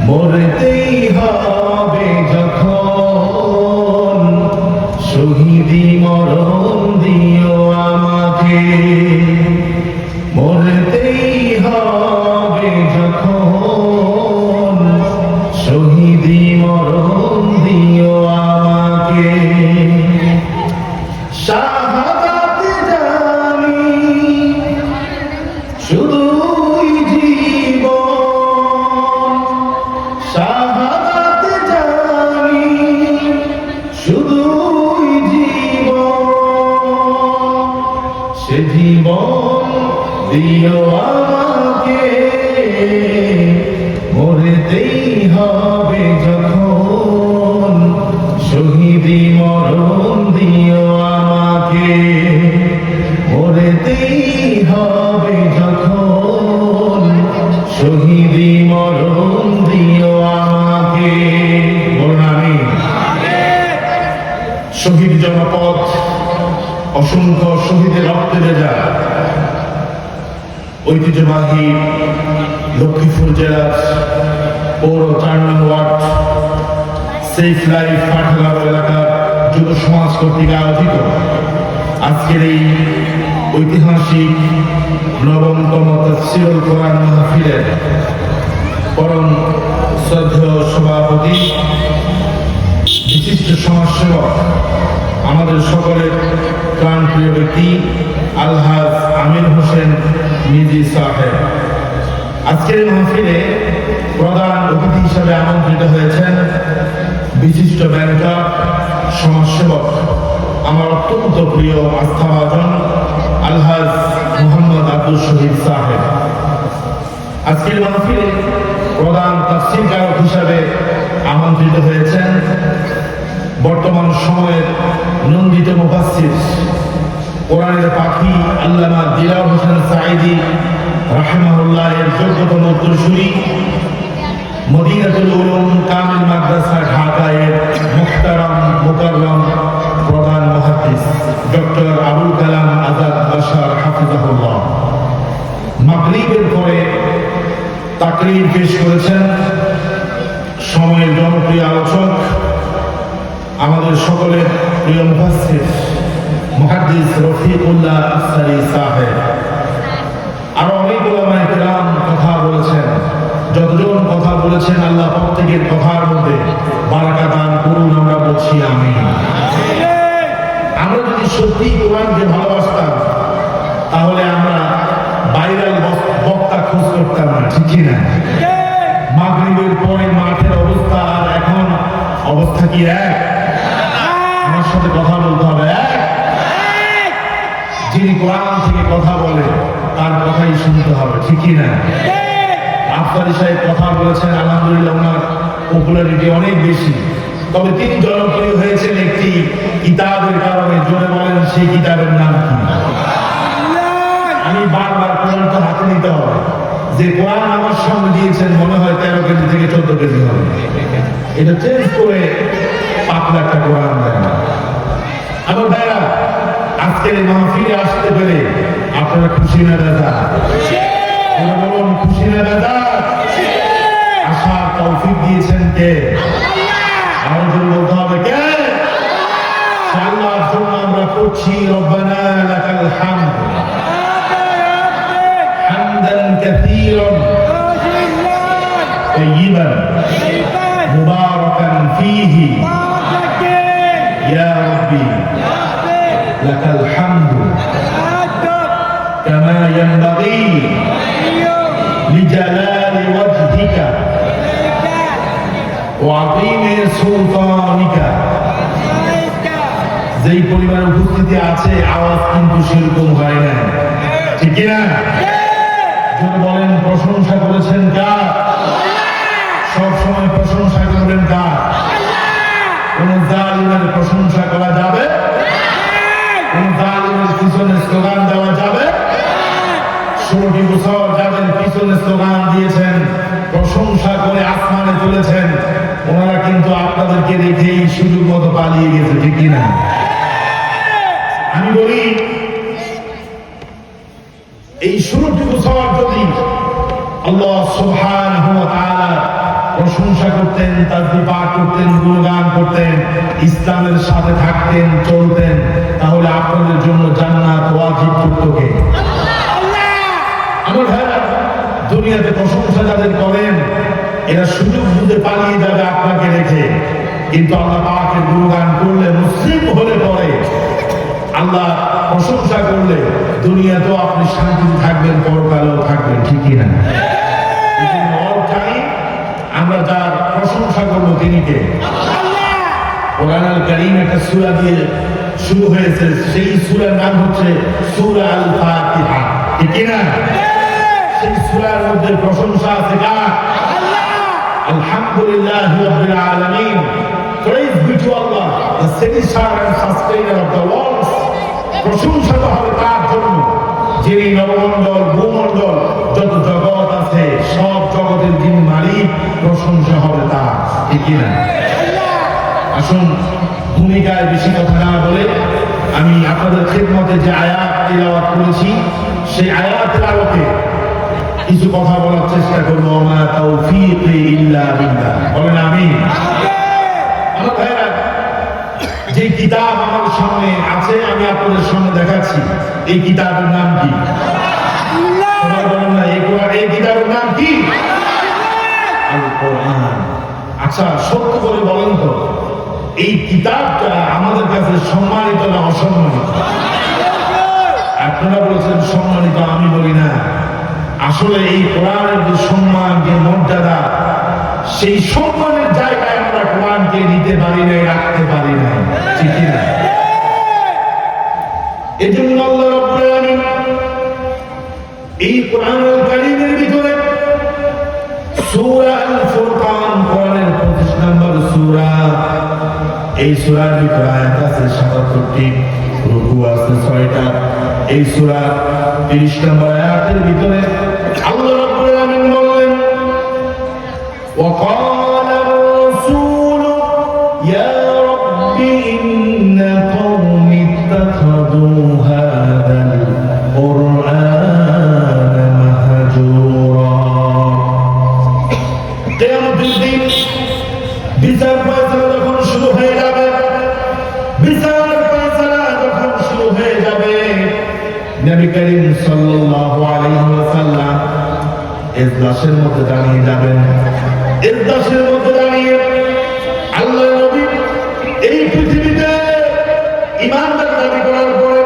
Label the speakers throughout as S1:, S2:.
S1: মরতেই হবে যখন শহীদি মরণ দিও আমাকে, মরতেই হবে যখন শহীদি মরণ দিও আমাকে। শাহাদাত জানি শুধুই জীবন, শাহাদাত জানি শুধুই জীবন, সে জীবন দিও আমাকে, মরতেই হবে যখন শহীদি মরণ দিও আমাকে, মরতেই হবে যখন শহীদি মরণ দিও আমাকে। বলুন আমিন। শহীদ জনপদ, অসংখ্য শহীদের রক্তে ভেজা ঐতিহ্যবাহী লক্ষ্মীপুর জেলার পৌর 4 নং ওয়ার্ড সেফ লাইফ পাঠাগার এলাকার যুব সমাজ কর্তৃক আয়োজিত আজকের এই ঐতিহাসিক নবমতম তাফসীরুল কোরআন মাহফিলের পরম শ্রদ্ধেয় সভাপতি, বিশিষ্ট সমাজসেবক, আমাদের সকলের প্রাণপ্রিয় ব্যক্তি আলহাজ আমির হোসেন মিজি সাহেব আজকের মাহফিলে প্রধান অতিথি হিসাবে আমন্ত্রিত হয়েছেন বিশিষ্ট ব্যাংকার, সমাজসেবক, আমার অত্যন্ত প্রিয় আস্থাভাজন আলহাজ মোহাম্মদ আব্দুল শহীদ সাহেব। আজকের মাহফিলে প্রধান তাফসীরকারক হিসাবে আমন্ত্রিত হয়েছেন বর্তমান সময়ের নন্দিত মুফাসসির, কোরআনের পাখি আল্লামা দিলাওয়ার হোসেন সাঈদী রাহিমাহুল্লাহ এর যোগ্যতম উত্তরসূরি, মদিনাতুল উলুম কামিল মাদ্রাসা ঢাকা এর মুহতারাম মুকাররম প্রধান মুহাদ্দিস ডক্টর আবুল কালাম আজাদ বাশার হাফিজাহুল্লাহ। মাগরিবের পরে তাকরীর পেশ করেছেন সময়ের জনপ্রিয় আলোচক, আমাদের সকলের প্রিয় মুফাসসির মুহাদ্দিস রফিকুল্লাহ আফসারী সাহেব। আরো অনেক উলামায়ে কেরাম কথা বলেছেন। যতজন কথা বলেছেন আল্লাহ প্রত্যেকের কথার মধ্যে বারাকা দান করুন, আমরা বলছি আমিন। আমরা যদি সত্যি কোরআনকে ভালোবাসতাম তাহলে আমরা ভাইরাল বক্তা খোঁজ করতাম না, ঠিক না? মাগরিবের পরে মাঠের অবস্থা আর এখন অবস্থা কি এক? আমার সাথে কথা বলতে হবে এক। যিনি কোরআন থেকে কথা বলে তার কথাই শুনতে হবে, ঠিক না? আফসারী সাহেব কথা বলেছেন, আলহামদুলিল্লাহ ওনার পপুলারিটি অনেক বেশি, তবে তিনি জনপ্রিয় হয়েছেন একটি কিতাবের কারণে। জোরে বলেন সেই কিতাবের নাম কি? আমি বারবার কোরআনটা হাতে নিতে হবে, যে কোরআন আমার সঙ্গে দিয়েছেন মনে হয় 13 কেজি থেকে 14 কেজি হবে, এটা চেঞ্জ করে পাতলা একটা কোরআন দেন। আমার ভাইরা, আজকের এই মাহফিলে আসতে পেরে আপনারা খুশি না দাদা? বলুন খুশি না দাদা? আসার তৌফিক দিয়েছেন কে? আমার জন্য বলতে হবে কে? আল্লাহর জন্য আমরা করছি রব্বানা লাকাল হামদ হামদান কাসীরান তাইয়িবান মুবারাকান ফীহি ইয়া রাব্বি লাকাল হামদু কামা ইয়ানবাগী লিজালালি ওয়াজহিকা ওয়া আযীমি সুলতানিকা। যেই পরিবারের উপস্থিতি আছে আওয়াজ কিন্তু সেরকম হয় না, ঠিক না? যদি বলেন প্রশংসা করেছেন কার? সবসময় প্রশংসা করবেন কার? কোন জালিমের প্রশংসা করা যাবে? কোন জালিমের পিছনে স্লোগান দেওয়া যাবে? 16টি বছর যাদের পিছনে স্লোগান দিয়েছেন, প্রশংসা করে আসমানে তুলেছেন, ওনারা কিন্তু আপনাদেরকে রেখেই সুযোগ মতো পালিয়ে গেছে, ঠিক কিনা? আমি বলি এই 16টি বছর যদি আল্লাহ সুবহানাহু ওয়া তাআলা প্রশংসা করতেন, তাসবিহ পাঠ করতেন, গুণগান করতেন, ইসলামের সাথে থাকতেন, চলতেন, তাহলে আপনাদের জন্য জান্নাত ওয়াজিব করতো কে? আমার ভাইরা, দুনিয়াতে প্রশংসা যাদের করেন এরা সুযোগ বুঝে পালিয়ে যাবে আপনাকে রেখে, কিন্তু আল্লাহ পাকের গুণগান করলে, মুসলিম হলে পরে আল্লাহ প্রশংসা করলে দুনিয়াতেও আপনি শান্তিতে থাকবেন, পরকালেও থাকবেন, ঠিকই না? আমরা যার প্রশংসা করবো তিনি কে? কোরআনুল কারীম একটা সূরা দিয়ে শুরু হয়েছে, সেই সূরার নাম হচ্ছে সূরা আল ফাতিহা, ঠিক না? সেই সূরার মধ্যে প্রশংসা আছে কার? আলহামদুলিল্লাহি রাব্বিল আলামিন, praise be to Allah, the satisfier and sustainer of the world. প্রশংসা হবে তার জন্য যিনি নবমণ্ডল, ভূমণ্ডল, যত জগৎ আছে সব জগতের যিনি মালিক, প্রশংসা হবে তার, ঠিক না? আসুন ভূমিকায় বেশি কথা না বলে আমি আপনাদের খেদমতে যে আয়াত তিলাওয়াত করেছি সেই আয়াতের আলোকে কিছু কথা বলার চেষ্টা করবো। মা তাওফীকি ইল্লা বিল্লাহ, বলেন আমিন। আমার ভাইরা, যে কিতাব আমার সামনে আছে আমি আপনাদের সামনে দেখাচ্ছি, এই কিতাবের নাম কি? সবাই বলেন না, এই কিতাবের নাম কি? আল কোরআন। আচ্ছা, সত্য করে বলেন তো, এই কিতাবটা আমাদের কাছে সম্মানিত না অসম্মানিত? আপনারা বলছেন সম্মানিত, আমি বলি না। আসলে এই কোরআনের যে সম্মান, যে মর্যাদা, সেই সম্মানের জায়গায় আমরা কোরআনকে নিতে পারি নাই, রাখতে পারি নাই, ঠিক না? এজন্য আল্লাহ রাব্বুল আলামিন এই কোরআনুল কারীমের ভিতরে সূরা আল ফুরকান, কোরআনের 25 নম্বর সূরা, এই সূরার ভিতরে আয়াত আছে 77টি, রুকু আছে 6টা। এই সূরা 30 নম্বর আয়াতের ভিতরে আল্লাহ রাব্বুল আলামিন বলেন, وقال الرسول يا رب إن قوم اتخذوا هذا القرآن مهجورا। কিয়ামতের দিন বিচার ফয়সালা যখন শুরু হয়ে যাবে, বিচার ফয়সালা যখন শুরু হয়ে যাবে, নবী করিম সাল্লাল্লাহু আলাইহি ওয়াসাল্লাম ইজলাসের মধ্যে দাঁড়িয়ে যাবেন। ইজলাসের মধ্যে দাঁড়িয়ে আল্লাহর নবী এই পৃথিবীতে ঈমানদার দাবি করার পরে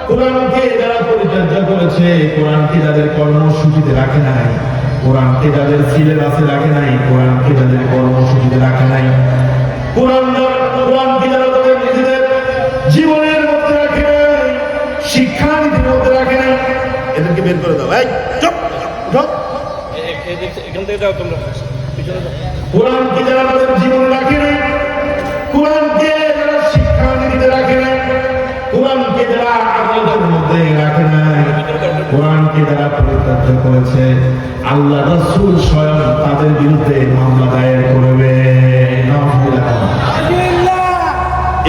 S1: কোরআনকে যারা পরিচর্যা করেছে, কোরআনকে যাদের কর্মসূচিতে রাখে নাই, কোরআনকে যাদের সিলেবাসে রাখে নাই, কোরআনকে যাদের কর্মসূচিতে রাখে নাই, কোরআনকে যারা তাদের নিজেদের জীবনের মধ্যে রাখে নাই, শিক্ষানীতির মধ্যে রাখে নাই, এদেরকে বের করে দাও। এই চুপ, উঠো। এখান থেকে দাও তোমরা। কোরআনকে যারা তাদের জীবনে রাখে নাই, কোরআনকে যারা শিক্ষানীতিতে রাখে নাই, কোরআনকে যারা আদালতের মধ্যে রাখে নাই, কোরআনকে যারা পরিত্যাজ্য করেছে, আল্লাহ রাসূল স্বয়ং তাদের বিরুদ্ধে মামলা দায়ের করবে।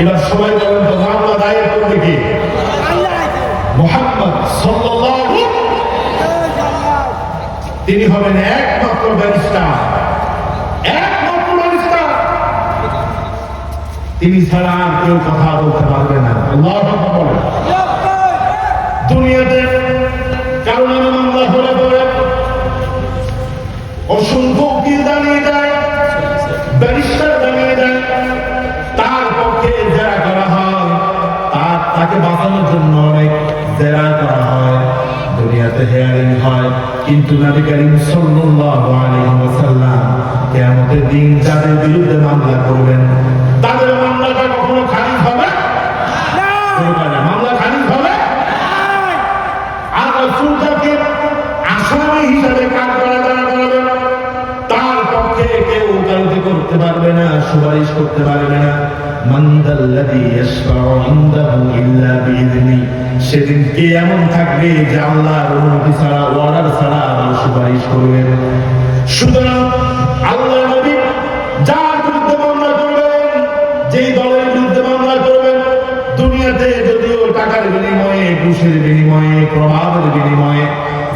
S1: এবার সবাই বলেন তো, মামলা দায়ের করবে কে? মুহাম্মদ সাল্লাল্লাহু, তিনি হবেন একমাত্র ব্যারিস্টার, একমাত্র ব্যারিস্টার। তিনি ছাড়া আর কেউ কথা বলতে পারবে না। আল্লাহু আকবার বলেন। দুনিয়াতে কারণ মামলা হলে পরে অসংখ্য উকিল দাঁড়িয়ে যায়, ব্যারিস্টার দাঁড়িয়ে যায়, তার পক্ষে জেরা করা হয়, তাকে বাঁচানোর জন্য অনেক জেরা করা হয়, দুনিয়াতে হেয়ারিং হয়। কিন্তু নবী করিম সাল্লাল্লাহু আলাইহি ওয়াসাল্লাম কিয়ামতের দিন যাদের বিরুদ্ধে মামলা করবেন, তাদের মামলাটা কখনো খারিজ হবে না। মামলা খারিজ হবে আর রাসূলকে আসামি হিসেবে কাজ করা যাবে, তার পক্ষে কেউ ওকালতি করতে পারবে না, সুপারিশ করতে পারবে না। মানদাল্লাযী ইয়াশফাউ ইনদাহু ইল্লা বিইযনি, সেদিন কে এমন থাকবে যে আল্লাহর অনুমতি ছাড়া, অর্ডার ছাড়া আবার সুপারিশ করবেন। সুতরাং আল্লাহ নবী যার বিরুদ্ধে মামলা করবেন, যেই দলের বিরুদ্ধে মামলা করবেন, দুনিয়াতে যদিও টাকার বিনিময়ে, ঘুষের বিনিময়ে, প্রভাবের বিনিময়ে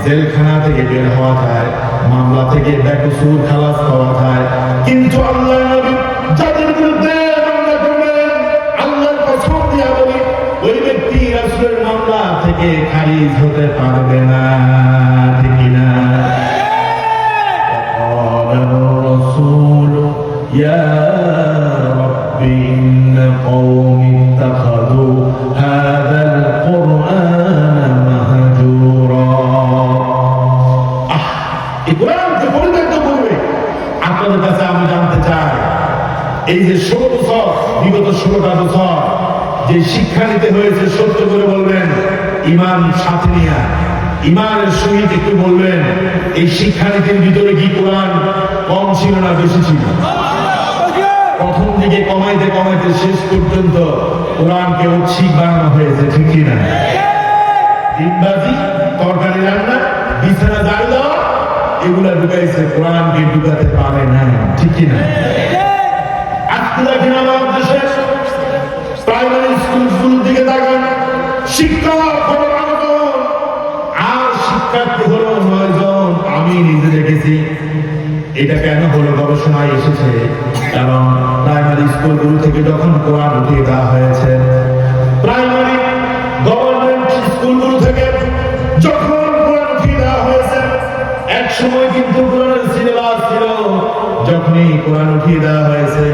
S1: জেলখানা থেকে বের হওয়া যায়, মামলা থেকে বেকসুর খালাস পাওয়া যায়, কিন্তু আল্লাহ নবী যাদের বিরুদ্ধে মামলা করবেন, আল্লাহর কসম দিয়ে বলি, ওই ব্যক্তি রাসূলের মামলা থেকে খারিজ হতে পারবে না, ঠিক না? وقال الرسول يا رب إن قومي اتخذوا هذا القرآن مهجورا। এই কোরআনকে পরিত্যক্ত করবে। আপনাদের কাছে আমি জানতে চাই, এই যে 16 বছর, বিগত 16টা বছর যে শিক্ষা নিতে হয়েছে, সত্য করে বলবেন, ইমান সাথে নিয়া ইমানের সহিত একটু বলবেন, এই শিক্ষানীতির ভিতরে কি কোরআন কম ছিল না বেশি ছিল? প্রথম দিকে কমাইতে কমাইতে শেষ পর্যন্ত কোরআনকে ঐচ্ছিক বানানো হয়েছে, ঠিক কিনা? ডিমবাজি, তরকারি রান্না, বিছানা ঝাড়ু দেওয়া, এগুলা ঢুকাইছে, কোরআনকে ঢুকাতে পারে না, ঠিক কিনা? আজকে দেখেন আমার দেশে প্রাইমারি স্কুল দিকে তাকান, শিক্ষক হলো 12 জন আর শিক্ষার্থী হলো 9 জন। আমি নিজে দেখেছি। এটা কেন হলো? গবেষণায় এসেছে, কারণ প্রাইমারি স্কুলগুলো থেকে যখন কোরআন উঠিয়ে দেওয়া হয়েছে, প্রাইমারি গভর্নমেন্ট স্কুলগুলো থেকে যখন কোরআন উঠিয়ে দেওয়া হয়েছে, এক সময় কিন্তু কোরআনের সিলেবাস ছিল, যখনই কোরআন উঠিয়ে দেওয়া হয়েছে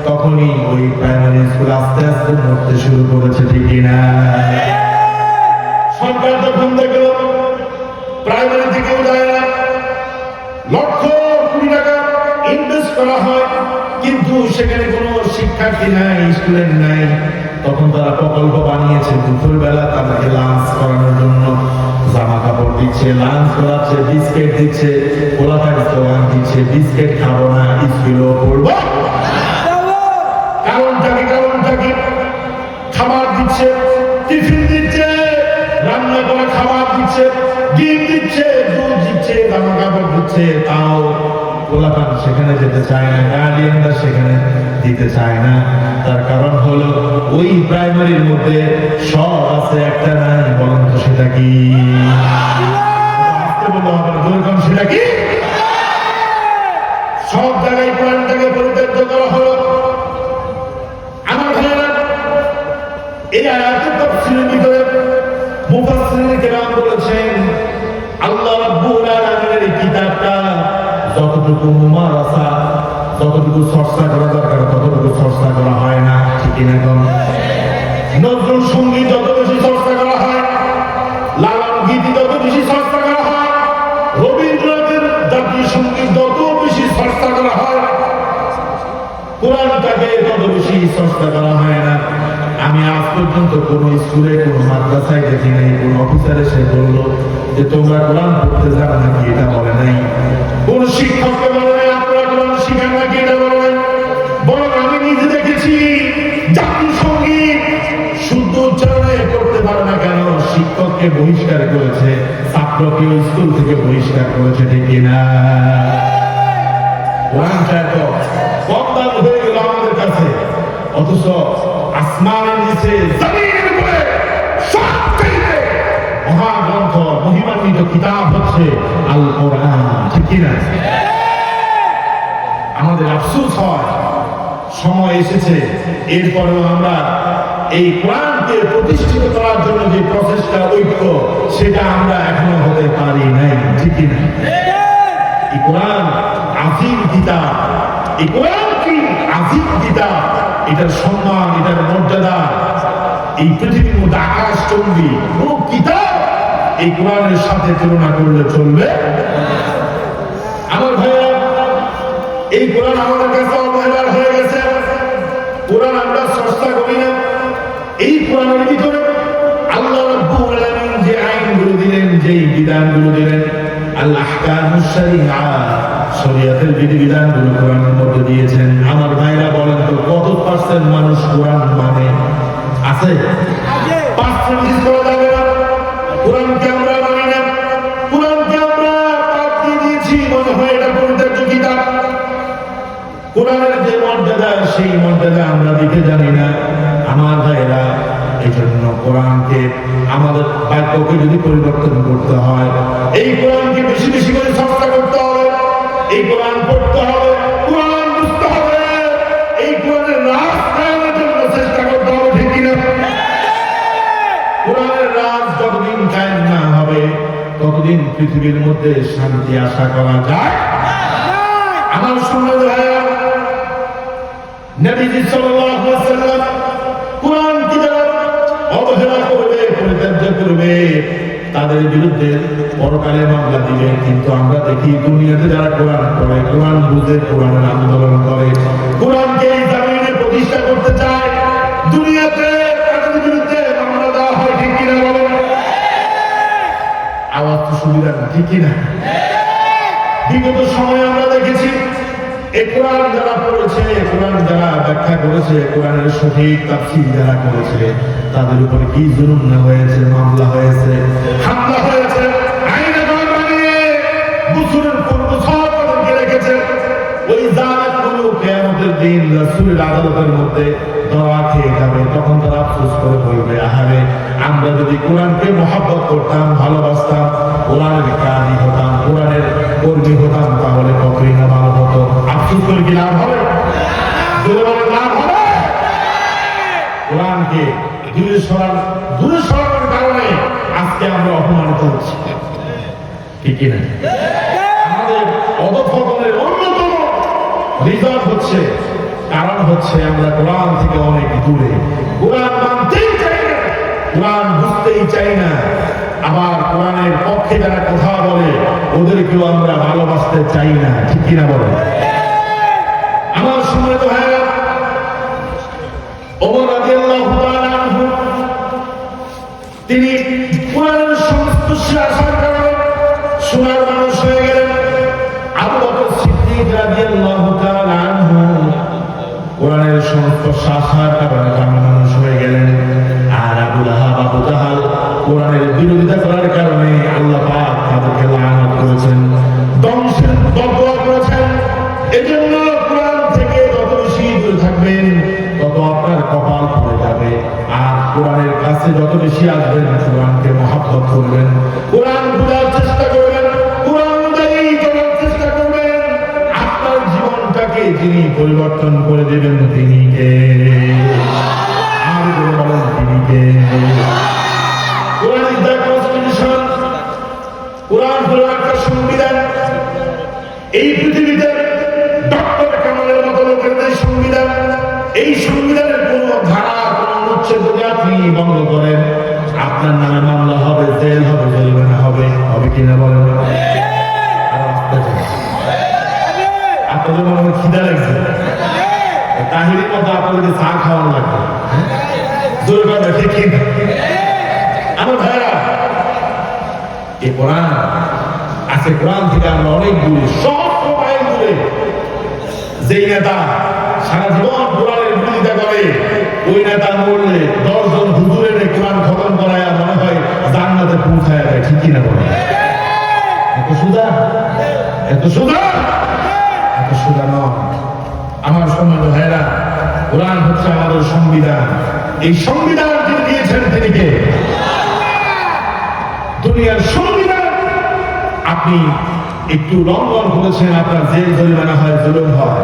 S1: তখনই ওই প্রাইমারি স্কুল আস্তে আস্তে মরতে শুরু করেছে, ঠিক না? সরকার যখন দেখলো প্রাইমারি থেকেও যায় না, লক্ষ কোটি টাকা ইনভেস্ট করা হয় কিন্তু সেখানে কোনো শিক্ষার্থী নাই, স্টুডেন্ট নাই, তখন তারা প্রকল্প বানিয়েছে, দুপুরবেলা তাদেরকে লাঞ্চ করানোর জন্য জামা কাপড় দিচ্ছে, লাঞ্চ করাচ্ছে, বিস্কিট দিচ্ছে, পোলাপাইন দোকান দিচ্ছে, বিস্কিট খাবো না, স্কুলেও পড়বো। কারণটা কি? খাবার দিচ্ছে, টিফিন দিচ্ছে, রান্না করে খাবার দিচ্ছে, ডিম দিচ্ছে, দুধ দিচ্ছে, জামা কাপড় দিচ্ছে, তাও পোলাপান সেখানে যেতে চায় না, গার্ডিয়ানরা সেখানে দিতে চায় না। তার কারণ হলো ওই প্রাইমারির মধ্যে সব আছে, একটা নাই, বলেন তো সেটা কি? সেটা কি? সব জায়গায় কোরআনটাকে পরিত্যক্ত করা হলো। আমার ভাইয়েরা, এই আয়াতের তাফসীরের ভিতরে মুফাসসিরিন কেরাম বলেছেন, আল্লাহ রাব্বুল আলামিনের এই কিতাবটা যতটুকু মুমারাসা, যতটুকু চর্চা করা দরকার ততটুকু চর্চা করা হয় না, ঠিক না? নজরুল সঙ্গীত যত বেশি চর্চা করা হয়, লালন গীতি যত বেশি চর্চা করা হয়, রবীন্দ্রনাথের জাতীয় সঙ্গীত যত বেশি চর্চা করা হয়, কোরআনটাকে তত বেশি চর্চা করা হয় না। আমি আজ পর্যন্ত কোন স্কুলে, কোন মাদ্রাসায় দেখি নাই কোন অফিসার এসে বললো যে তোমরা কোরআন পড়তে জানো নাকি, এটা বলে নাই। কোন শিক্ষককে বলে নাই আপনারা কোরআন শিখান নাকি, এটা বলে নাই। বরং আমি নিজে দেখেছি জাতীয় সঙ্গীত শুদ্ধ উচ্চারণে করতে পারে না কেন, শিক্ষককে বহিষ্কার করেছে, ছাত্রকে স্কুল থেকে বহিষ্কার করেছে, ঠিক না? কোরআনটা এত কম দাম হয়ে গেল আমাদের কাছে, অথচ আসমানের নিচে, জমিনের উপরে সবচেয়ে মহাগ্রন্থ, মহিমান্বিত কিতাব হচ্ছে আল কোরআন, ঠিক না? আমাদের আফসোস হয়, সময় এসেছে, এরপরেও আমরা এই কোরআনকে প্রতিষ্ঠিত করার জন্য যে প্রচেষ্টা, ঐক্য, সেটা আমরা এখনো হতে পারি নাই, ঠিক না? এই কোরআন আযীম কিতাব, এই কোরআন কি আযীম কিতাব, এটার সম্মান, এটার মর্যাদা এই পৃথিবীর মধ্যে আকাশ চুম্বি কোন কিতাব এই কোরআনের সাথে তুলনা করলে চলবে? আমার ভাইয়া, এই কোরআন আমাদের কাছে অবহেলার হয়ে গেছে। কোরআন আমরা চর্চা করি না। এই কোরআনের ভিতরে আল্লাহ রাব্বুল আলামিন যে আইনগুলো দিলেন, যে বিধানগুলো দিলেন, আল আহকামুশ শরীআহ, শরীয়তের বিধিবিধানগুলো কোরআনের মধ্যে দিয়েছেন। আমার ভাইরা বলেন তো, কত পার্সেন্ট মানুষ কোরআন মানে? আছে? পার্সেন্টেজ করা যাবে না। কোরআনকে আমরা মানি না, কোরআনকে আমরা বাদ দিয়ে দিয়েছি, মনে হয় এটা পরিত্যক্ত কিতাব। কোরআনের যে মর্যাদা, সেই মর্যাদা আমরা দিতে জানি না। আমার ভাইরা, এই জন্য কোরআনকে, আমাদের বাক্যকে যদি পরিবর্তন করতে হয়, এই কোরআনকে বেশি বেশি করে চর্চা করতে হবে, এই কোরআন পড়তে হবে, কোরআন কোনদিন পৃথিবীর মধ্যে শান্তি আশা করা যায়? আমার সুন্নাত ভাইরা, নবীজি সাল্লাল্লাহু আলাইহি ওয়াসাল্লাম কুরআন কি যারা অবহেলা করবে, পরিত্যাজ্য করবে, তাদের বিরুদ্ধে পরকালে মামলা দিবে। কিন্তু আমরা দেখি দুনিয়াতে যারা কোরআন পড়ে, কোরআন বুঝে, কোরআনের আন্দোলন করে, কোরআনকে এই জমিনে প্রতিষ্ঠা করতে চায়, দুনিয়াতে তাদের বিরুদ্ধে মামলা দেওয়া হয়। ঠিক কিনা বলেন? আওয়াজ তো সুবিধা না, ঠিক কিনা? বিগত সময়ে আমরা দেখেছি এই কোরআন যারা পড়েছে, কোরআন যারা ব্যাখ্যা করেছে, কোরআনের সঠিক তাফসীর যারা করেছে, তাদের উপরে কি জুলুম না হয়েছে, মামলা হয়েছে, হামলা হয়েছে, আইনে ঘর বানিয়ে বছরের পর বছর তাদেরকে রেখেছে। ওই জালেমগুলো কিয়ামতের দিন রাসূলের আদালতের মধ্যে ধরা খেয়ে যাবে। তখন তারা আফসোস করে বলবে, আহারে, আমরা যদি কোরআনকে মহব্বত করতাম, ভালোবাসতাম, কোরআনের কাজী হতাম, কোরআনের কর্মী হতাম, তাহলে কতই না ভালো হতো। আফসোস করে কি লাভ হবে? লাভ হবে? কোরআনকে দূরে সরানোর কারণে আজকে আমরা অপমানিত হচ্ছি, ঠিক কিনা? আমাদের অধঃপতনের অন্যতম রিজন হচ্ছে, কারণ হচ্ছে আমরা কোরআন থেকে অনেক দূরে। কোরআন মানতেই চাই না, কোরআন বুঝতেই চাই না। আবার কোরআনের পক্ষে যারা কথা বলে, ওদেরকেও আমরা ভালোবাসতে চাই না, ঠিক কিনা বলে? আমার সম্মানিত ভাইরা, ওমর রাদিয়াল্লাহু তাআলা আনহু তিনি কোরআনের সংস্পর্শে আসার কারণে সোনার মানুষ হয়ে গেলেন। আবু বকর সিদ্দিক রাদিয়াল্লাহু তাআলা আনহু কোরআনের সংস্পর্শে আসার কারণে কামের মানুষ হয়ে গেলেন। আর আবু লাহাব, আবু জাহাল কোরআনের বিরোধিতা করার কারণে আল্লাহ পাক তাদেরকে লানত করেছেন, ধ্বংসের বদদোয়া করেছেন। এজন্য কোরআন থেকে যত বেশি দূরে থাকবেন, তত আপনার কপাল খুলে যাবে। আর কোরআনের কাছে যত বেশি আসবেন, কোরআনকে মহব্বত করবেন, কোরআন বোঝার চেষ্টা করবেন, কোরআন অনুযায়ী চলার চেষ্টা করবেন। আপনার জীবনটাকে যিনি পরিবর্তন করে দেবেন, তিনি কে? আর বলেন, তিনি কে? Quran is the constitution. কোরআন হলো একটা সংবিধান। এই পৃথিবীতে ডক্টর কামালের মতো লোকের যে সংবিধান, এই সংবিধানের কোন ধারা, কোন অনুচ্ছেদ যদি আপনি ভঙ্গ করেন, আপনার নামে মামলা হবে, জেল হবে, জরিমানা হবে। হবে কিনা বলেন? আপনাদের মনে হয় খিদা লাগছে, তাহিরের মতো আপনাদেরকে চা খাওয়ানো লাগবে, জোর করে, ঠিক কিনা? আমার ভাইরা, এই কোরআন আছে, কোরআন থেকে আমরা অনেক দূরে, সব সময় দূরে। যেই নেতা সারা জীবন কোরআনের বিরোধিতা করে, ওই নেতা মরলে 10 জন হুজুরের কোরআন খতম করায় মনে হয় জান্নাতে পৌঁছায় যায়, ঠিক কিনা বলে? এত সুদা, এত সুদা, এত সুদা নয়। আমার সম্মানিত ভাইরা, কোরআন হচ্ছে আমাদের সংবিধান। এই সংবিধান যিনি দিয়েছেন, তিনি কে? দুনিয়ার সংবিধান আপনি একটু লঙ্ঘন করেছেন, আপনার জেল জরিমানা হয়, জুলুম হয়।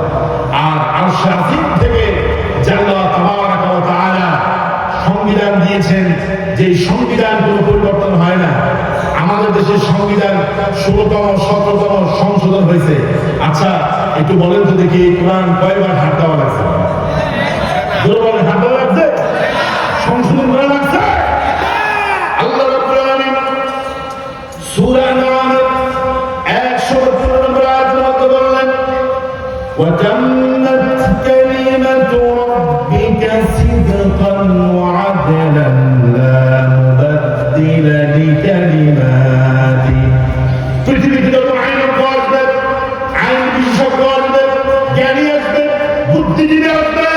S1: আর আরশে আজিম থেকে যে আল্লাহ তাবারাকা ওয়া তাআলা সংবিধান দিয়েছেন, যে সংবিধান কোনো পরিবর্তন হয় না। আমাদের দেশের সংবিধান 16তম 17তম সংশোধন হয়েছে। আচ্ছা, একটু বলেন তো দেখি, কোরআন কয়বার হাত দেওয়া লাগছে? জোরে হাত দেওয়া লাগছে? সংশোধন করা লাগছে? আল্লাহ রাব্বুল আলামিন সূরা আন-নাম 115 নম্বর আয়াতের মধ্যে বললেন, ওয়া তাম্মাত কালিমাতু রাব্বিকা সিদকান ওয়া আদলান লা মুবাদদিলা লিকালিমাতি। পৃথিবীতে যত আইনজ্ঞ আসবে, আইন বিশেষজ্ঞ আসবে, জ্ঞানী আসবে, বুদ্ধিজীবী আসবে,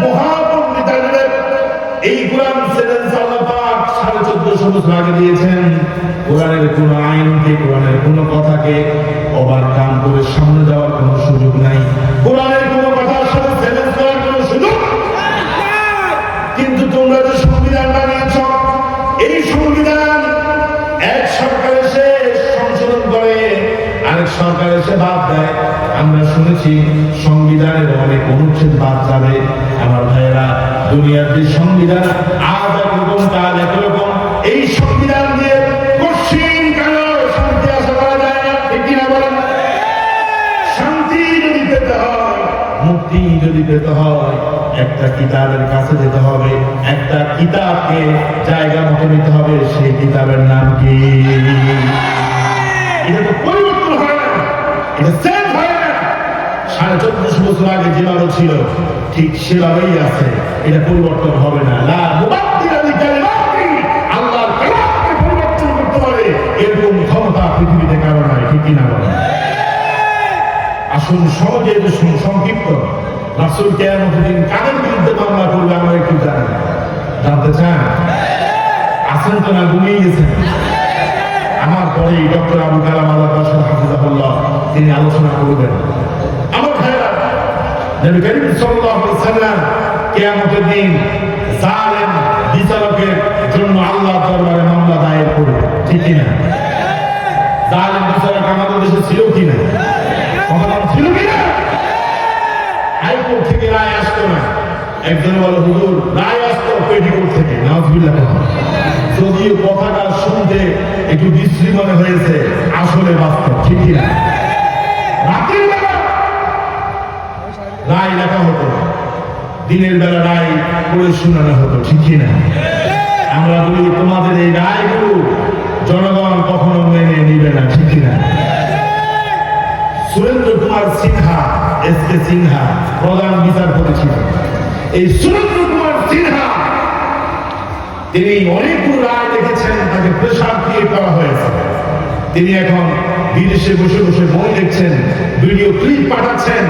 S1: মহাপণ্ডিত আসবে, এই কোরআন চ্যালেঞ্জ আল্লাহ পাক 1450 বছর আগে দিয়েছেন। কোরআনের কোন আইনকে, কোরআনের কোন কথাকে ওভারকাম করে সামনে যাওয়ার কোন সুযোগ নাই। কোরআনের কোন কথার সাথে চ্যালেঞ্জ করার কোন সুযোগ নাই। কিন্তু তোমরা যে সংবিধান বানিয়েছ, এই সংবিধান এক সরকার এসে সংশোধন করে, আরেক সরকার এসে বাদ দেয়। আমরা শুনেছি সংবিধানের অনেক অনুচ্ছেদ বাদ যাবে। আমার ভাইয়েরা, দুনিয়ার যে সংবিধান আজ একরকম, কাল একরকম, এই সংবিধান দিয়ে কঠিন কালো পেতে হয়, মুক্তি যদি পেতে হয়, একটা কিতাবের কাছে যেতে হবে, একটা কিতাবকে জায়গা মতো নিতে হবে। সেই কিতাবের নাম কি? এটা তো পরিবর্তন হয় না, এটা চেঞ্জ হয় না। 1450 বছর আগে যেভাবে ছিল ঠিক সেভাবেই আছে, এটা পরিবর্তন হবে না। লা মুবাদদিলা লিকালিমাতি, আল্লাহর কালামকে পরিবর্তন করতে পারে এরকম ক্ষমতা পৃথিবীতে কারো নাই, ঠিক কিনা বলেন? আসুন সহজে সংক্ষিপ্ত, রাসূল কিয়ামতের দিন কাদের বিরুদ্ধে মামলা করবে আমরা একটু জানতে চান? আসেন তো না, ঘুমিয়ে গেছেন? আমার পরে ডক্টর আবু কালাম আযাদ বাশার হাফিজাহুল্লাহ তিনি আলোচনা করবেন। আমার ভাইরা, নবী করিম সাল্লাল্লাহু আলাইহি ওয়াসাল্লাম কিয়ামতের দিন জালেম বিচারকের জন্য আল্লাহর দরবারে মামলা দায়ের করবে, ঠিক কি না? জালেম বিচারক আমাদের দেশে ছিল কি না? ক্ষমতা ছিল কি না? হাইকোর্ট থেকে রায় আসতো না। একজন বলে হুজুর রায় আসতো পেটিকোর্ট থেকে, নাউযুবিল্লাহ। যদিও কথাটা শুনতে একটু বিশ্রী মনে হয়েছে, আসলে বাস্তব, ঠিক কি না? রাতের বেলা রায় লেখা হতো, দিনের বেলা রায় পড়ে শোনানো হতো, ঠিক কি না? আমরা বলি তোমাদের এই রায়গুলো জনগণ কখনো মেনে নিবে না, ঠিক কি না? সুরেন্দ্র কুমার সিনহা, এসকে সিনহা প্রধান বিচারপতি ছিলেন। এই সুরেন্দ্র কুমার সিনহা তিনি অনেকগুলো রায় দেখেছেন, তাকে প্রেসার দিয়ে করা হয়েছে। তিনি এখন বিদেশে বসে বসে বই দেখছেন, ভিডিও ক্লিপ পাঠাচ্ছেন,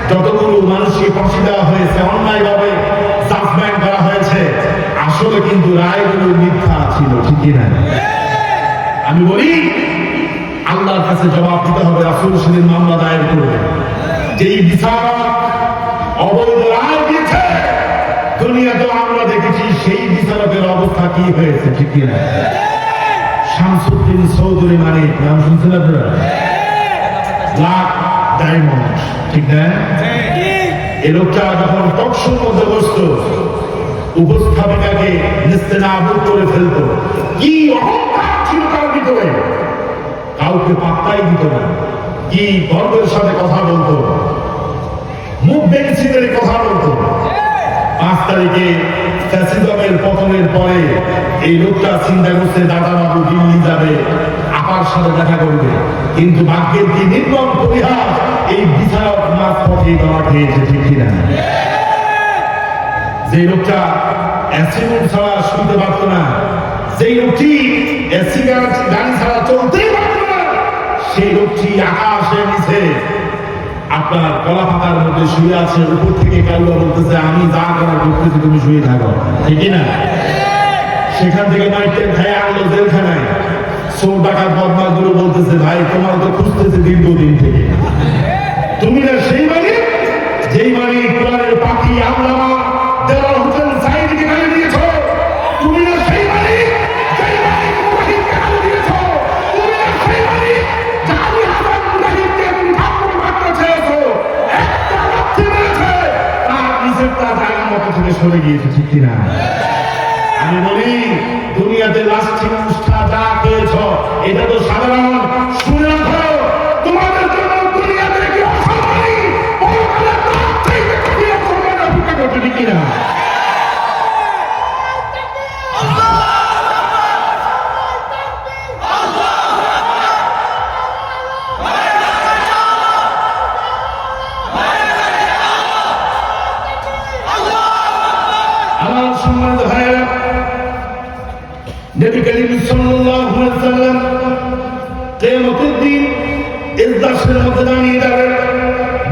S1: যতগুলো মানুষকে ফাঁসি দেওয়া হয়েছে, অন্যায়ভাবে জাজমেন্ট করা হয়েছে, আসলে কিন্তু রায়গুলো মিথ্যা ছিল, ঠিক কি না? আমি বলি আল্লাহর কাছে জবাব দিতে হবে। রাসূল সেদিন মামলা দায়ের করবে, যেই বিচারক অবৈধ রায় দিয়েছে দুনিয়াতে আমরা দেখেছি, সেই বিচারকের অবস্থা কি হয়েছে, ঠিক কি না? শামসুদ্দিন চৌধুরী মানিক নাম শুনছেন আপনারা? ব্ল্যাক ডায়মন্ড, ঠিক না? এই লোকটা যখন টকশোর মধ্যে বসতো, উপস্থাপিকাকে নেস্তেনাবুদ করে ফেলতো। কি অহংকার ছিল তার ভিতরে, কাউকে পাত্তাই দিত না। কি গর্বের সাথে কথা বলতো, মুখ বেঁচে কথা বলতো। 5 তারিখে ফ্যাসিজমের পতনের পরে এই লোকটা চিন্তা করছে দাদা বাবু দিল্লি যাবে, আপার সাথে দেখা করবে, কিন্তু ভাগ্যের কি নির্মম পরিহাস, এই বিচারক মাছ পথে ধরা খেয়েছে, ঠিক কিনা? যে লোকটা অ্যাসিড ছাড়া শুনতে পারতো না, সেই লোকটি অ্যাসিড গাড়ি ছাড়া চলতেই পারতো না, সেই লোকটি আকাশে নিচে আপনার কলা পাতার মধ্যে শুয়ে আছে, উপর থেকে কাউয়া বলতেছে আমি যা করার করতেছি তুমি শুয়ে থাকো, ঠিক না? সেখান থেকে মাইটের খায় আনলো জেলখানায়। চোর ডাকাত বদমাশ গুলো বলতেছে ভাই তোমার তো খুঁজতেছে দীর্ঘদিন থেকে, তুমি না সেই মালিক যেই মালিক কোরআনের পাখি আল্লামা দেওয়াল হোসেন সাঈদীকে গালি দিয়েছো, তুমি না সেই মালিক যেই মালিক মুজাহিদকে গালি দিয়েছো, তুমি না সেই মালিক জানি হাসান মুজাহিদকে তুমি ঠাকুর মারতে চেয়েছো, একটা লাথি মেরেছে তার নিচেরটা জায়গা মতো থেকে সরে গিয়েছে, ঠিক কিনা? আমি বলি দুনিয়াতে লাস্টিক মুষ্ঠা যা পেয়েছ এটা তো সাধারণ, শুনে রাখো তোমাদের জন্য দুনিয়াতে কি অসম্মানী পরকালে তার চাইতে কঠিন অসম্মান অপেক্ষা করছে, ঠিক কিনা? আমার সম্মানিত ভাইয়েরা, নবী করিম সাল্লাল্লাহু আলাইহি ওয়াসাল্লাম কিয়ামতের দিন ইজলাসের মধ্যে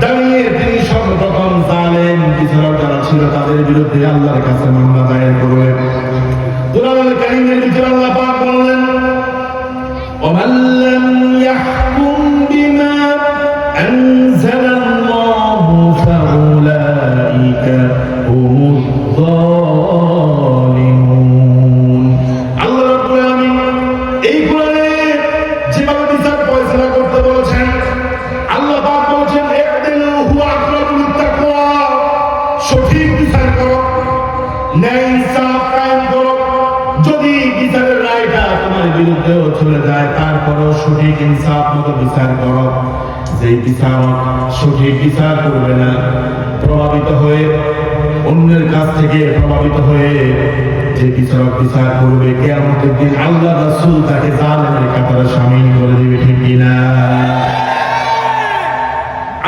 S1: দাঁড়িয়ে তিনি সর্বপ্রথম জালেম বিচারক যারা ছিল তাদের বিরুদ্ধে আল্লাহর কাছে মামলা দায়ের করলেন। কুরআনুল কারীমের ভিতরে আল্লাহ পাক বললেন ওয়ামান লাম ইয়াহকুম বিমা আনজালাল্লাহু ফাউলাইকা হুমুয যালিমুন। আল্লাহ রাব্বুল আলামিন এই কোরআনে যেভাবে বিচার ফয়সালা করতে বলেছেন, আল্লাহ পাক বলেছেন ইকদিলু হুয়া আকরাবু লিত্তাকওয়া, সঠিক বিচার করো, ন্যায় ইনসাফ কায়েম করো। যদি বিচারের রায়টা তোমার বিরুদ্ধেও চলে যায় তারপরও সঠিক ইনসাফ মতো বিচার করো। যে বিচারক সঠিক বিচার করবে না, প্রভাবিত হয়ে অন্যের কাছ থেকে প্রভাবিত হয়ে যে বিচারক বিচার করবে, কিয়ামতের দিন আল্লাহ রাসূল তাকে জালেমের কাতারে শামিল করে দিবে, ঠিক কিনা?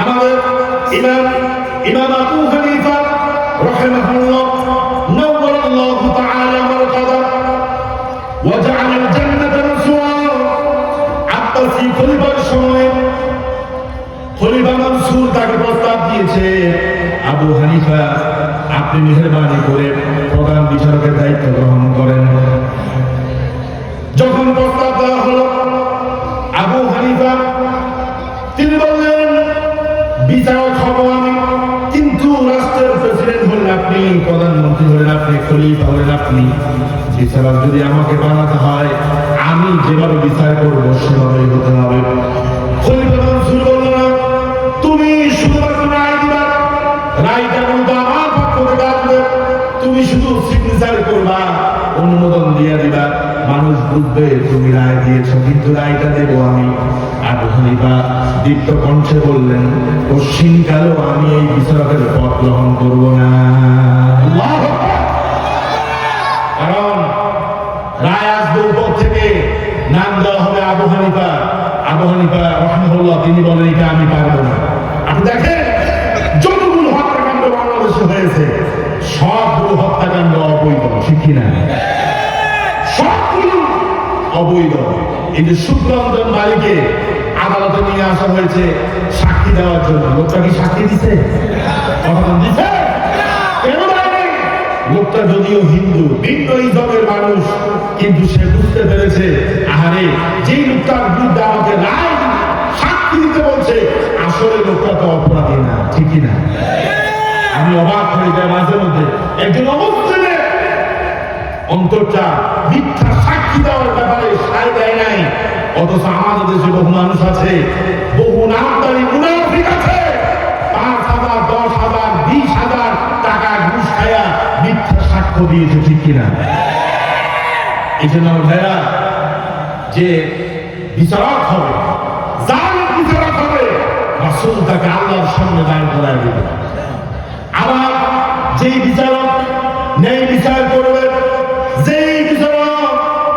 S1: আমাদের ইমাম আবু হানিফা রাহিমাহুল্লাহ নাওয়ারাল্লাহু তাআলা মারকাদা ওয়া জাআলাল জান্নাতা মাসওয়া। আব্বাসী খলিফার সময় খলিফা মানসুর তাকে প্রস্তাব দিয়েছে, আবু হানিফা আপনি মেহেরবানি করে প্রধান বিচারকের দায়িত্ব গ্রহণ করেন। যখন প্রস্তাব দেওয়া হলো, আবু হানিফা তিনি বললেন বিচারক হব আমি, কিন্তু রাষ্ট্রের প্রেসিডেন্ট হলেন আপনি, প্রধানমন্ত্রী হলেন আপনি, খলিফা হলেন আপনি, বিচারক যদি আমাকে বানাতে হয় আমি যেভাবে বিচার করবো সেভাবেই হতে হবে। খলিফা মানসুর বলল না, তুমি শুধুমাত্র রায় দিবা, রায়টা কিন্তু আমার পক্ষ থেকে আসবে, তুমি শুধু সিগনেচার করবা, অনুমোদন দিয়ে দিবা, মানুষ বুঝবে তুমি রায় দিয়েছ, কিন্তু রায়টা দেবো আমি। আবু হানিফা দীপ্ত কণ্ঠে বললেন, পশ্চিমকালেও আমি এই বিচারকের পথ গ্রহণ করব না। কারণ রায় আসবে উপর থেকে, নাম দেওয়া হবে আবু হানিফা। আবু হানিফা রাহিমাহুল্লাহ তিনি বলেন এটা আমি পারবো না। আপনি দেখেন যতগুলো হত্যাকাণ্ড বাংলাদেশে হয়েছে সবগুলো হত্যাকাণ্ড অবৈধ, ঠিক কিনা? সবগুলো অবৈধ। এই যে সুব্রতন বালিকে আদালতে নিয়ে আসা হয়েছে সাক্ষী দেওয়ার জন্য, লোকটা কি সাক্ষী দিছে? দিছে? কেন দেয়নি? লোকটা যদিও হিন্দু, ভিন্ন ইজমের মানুষ, কিন্তু সে বুঝতে পেরেছে আহারে যেই লোকটার বিরুদ্ধে আমাকে রায় সাক্ষী দিতে বলছে আসলে লোকটা তো অপরাধী না, ঠিকই না? আমি অবাক হয়ে যাই মাঝে মধ্যে, একজন অমুসলিমের অন্তরটা মিথ্যা সাক্ষী দেওয়ার ব্যাপারে সায় দেয় নাই, অথচ আমাদের দেশে বহু মানুষ আছে, বহু নামদারি মুনাফিক আছে, 5,000, 10,000, 20,000 টাকা ঘুষ খায়া মিথ্যা সাক্ষ্য দিয়েছে, ঠিক কিনা? এই জন্য ভাইরা, যে বিচারক হবে, জালেম বিচারক হবে, রাসূল তাকে আল্লাহর সামনে দাঁড় করায় দিবে। আবার যেই বিচারক ন্যায় বিচার করবে, যেই বিচারক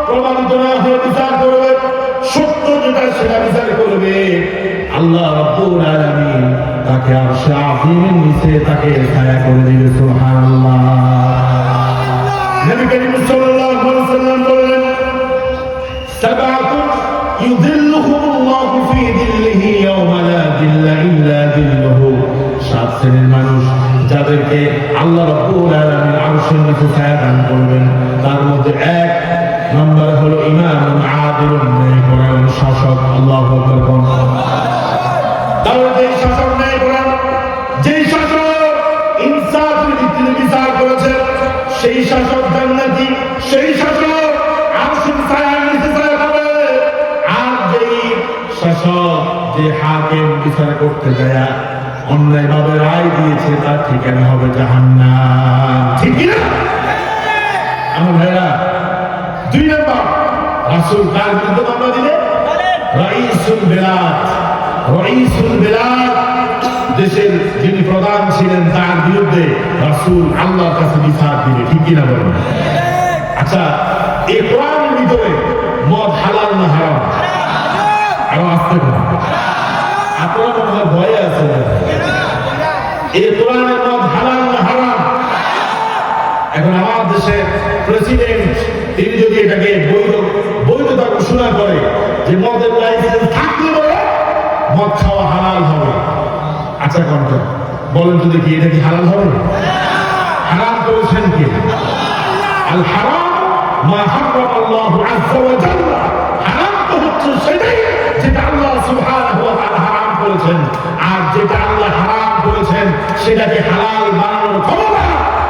S1: প্রমাণিত না হয়ে বিচার করবে, সত্য যেটা সেটা বিচার করবে, আল্লাহ রাব্বুল আলামিন তাকে আরশে আযীমের নিচে তাকে ছায়া করে দিবে। সুবহানাল্লাহ। নবী করিম সাল্লাল্লাহু আলাইহি ওয়াসাল্লাম বলেন, সাবাতুন ইউযিল্লুহুমুল্লাহু ফি যিল্লিহি ইয়াওমা লা যিল্লা ইল্লা যিল্লুহু। 7 শ্রেণীর মানুষ যাদেরকে আল্লাহ রাব্বুল আলামিন আরশের নিচে ছায়া দান করবেন, তার মধ্যে 1 নম্বর হলো ইমামুন আদিলুন, ন্যায়পরায়ণ শাসক। আল্লাহু আকবার। তাহলে যেই শাসক ন্যায়পরায়ণ, যেই শাসক ইনসাফের ভিত্তিতে বিচার করেছে, সেই শাসক জান্নাতি, সেই শাসক আরশের ছায়ার নিচে ছায়া পাবে। আর যেই শাসক, যে হাকিম বিচার করতে যায় অন্যায়ভাবে রায় দিয়েছে, তার ঠিকানা হবে জাহান্নাম, ঠিক কি না? আমার ভাইরা, 2 নম্বর রাসূল কার বিরুদ্ধে মামলা দিলে? রাইসুল বিলাদ। রাইসুল বিলাদ, দেশের যিনি প্রধান ছিলেন, তার বিরুদ্ধে রাসূল আল্লাহর কাছে বিচার দিবে, ঠিক কি না বলেন? আচ্ছা, এই কোরআনের ভিতরে মদ হালাল না হারাম? আরো আসতে পারে, আপনারা মনে হয় ভয়ে আছেন। এই কোরআনের মদ হালাল না হারাম? এখন আমার দেশের প্রেসিডেন্ট তিনি যদি এটাকে বৈধতা ঘোষণা করে যে মদের লাইসেন্স থাকলে বলে মদ খাওয়া হালাল হবে, আচ্ছা কণ্ঠ বলেন তো দেখি, এটা কি হালাল হবে? হারাম করেছেন কে? আল হারাম মা হারামাল্লাহু আযজা ওয়া জাল্লা। হারাম তো হচ্ছে সেটাই যেটা আল্লাহ সুবহানাহু ওয়া তাআলা হারাম করেছেন, আর যেটা আল্লাহ হারাম করেছেন সেটাকে হালাল বানানোর ক্ষমতা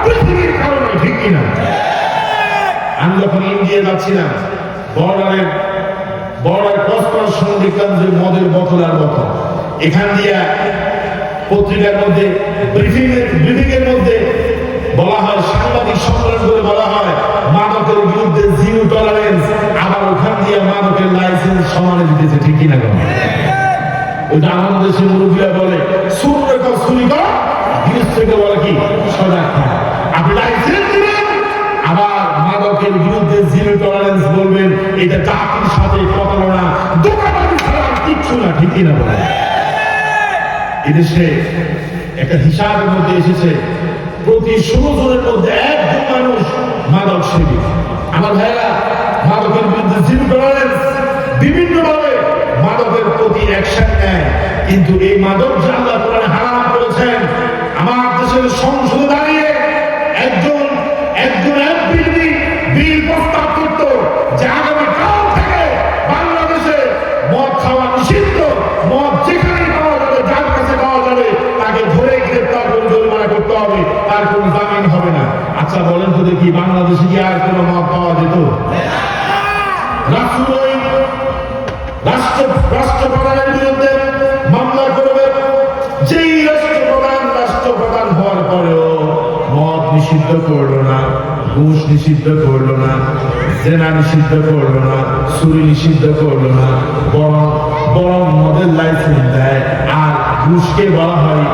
S1: পৃথিবীর কারণে, ঠিক কিনা? আমি যখন ইন্ডিয়া যাচ্ছিলাম, বর্ডার ক্রস করার সময় দেখলাম যে মদের বোতল আর বোতল, এখান দিয়ে পত্রিকার মধ্যে ব্রিফিং এর মধ্যে বলা হয়, সাংবাদিক সম্মেলন করে বলা হয় মাদকের বিরুদ্ধে 0 টলারেন্স, আবার ওখান দিয়ে মাদকের লাইসেন্স সমানে দিতেছে, ঠিক কিনা? ওই যে আমাদের দেশের মুরব্বীরা বলে সুরকে কর সুরি কর, গৃহস্থকে বলে কি সজাগ থাক। আপনি লাইসেন্স দিবেন, আবার মাদকের বিরুদ্ধে জিরো টলারেন্স বলবেন, এটা জাতির সাথে প্রতারণা, দোকানদারি ছাড়া কিচ্ছু না, ঠিক কিনা বলেন? এদেশে একটা হিসাবের মধ্যে এসেছে প্রতি 16 জনের মধ্যে একজন মানুষ মাদক সেবী। আমার ভাইরা, মাদকের বিরুদ্ধে জিরো টলারেন্স, বিভিন্নভাবে মাদকের প্রতি অ্যাকশন নেয়, কিন্তু এই মাদক যে আল্লাহ কোরআনে হারাম করেছেন, আমার দেশের সংসদে দাঁড়িয়ে একজন এমপি বিল প্রস্তাব করত যে আগামী কাল থেকে বাংলাদেশে মদ খাওয়া নিষিদ্ধ, মদ যেখানে পাওয়া যাবে, যার কাছে পাওয়া যাবে তাকে ধরে গ্রেপ্তার করে জরিমানা করতে হবে, তার কোনো জামিন হবে না। আচ্ছা বলেন তো দেখি, বাংলাদেশে কি আর কোনো মদ পাওয়া যেত? রাষ্ট্রপ্রধানের বিরুদ্ধে মামলা করবে, যেই রাষ্ট্রপ্রধান হওয়ার পরেও মদ নিষিদ্ধ করলো না, ঘুষ নিষিদ্ধ করলো না, জেনা নিষিদ্ধ করলো না, চুরি নিষিদ্ধ করলো না, বরং মদের লাইসেন্স দেয়, আর ঘুষকে বলা হয়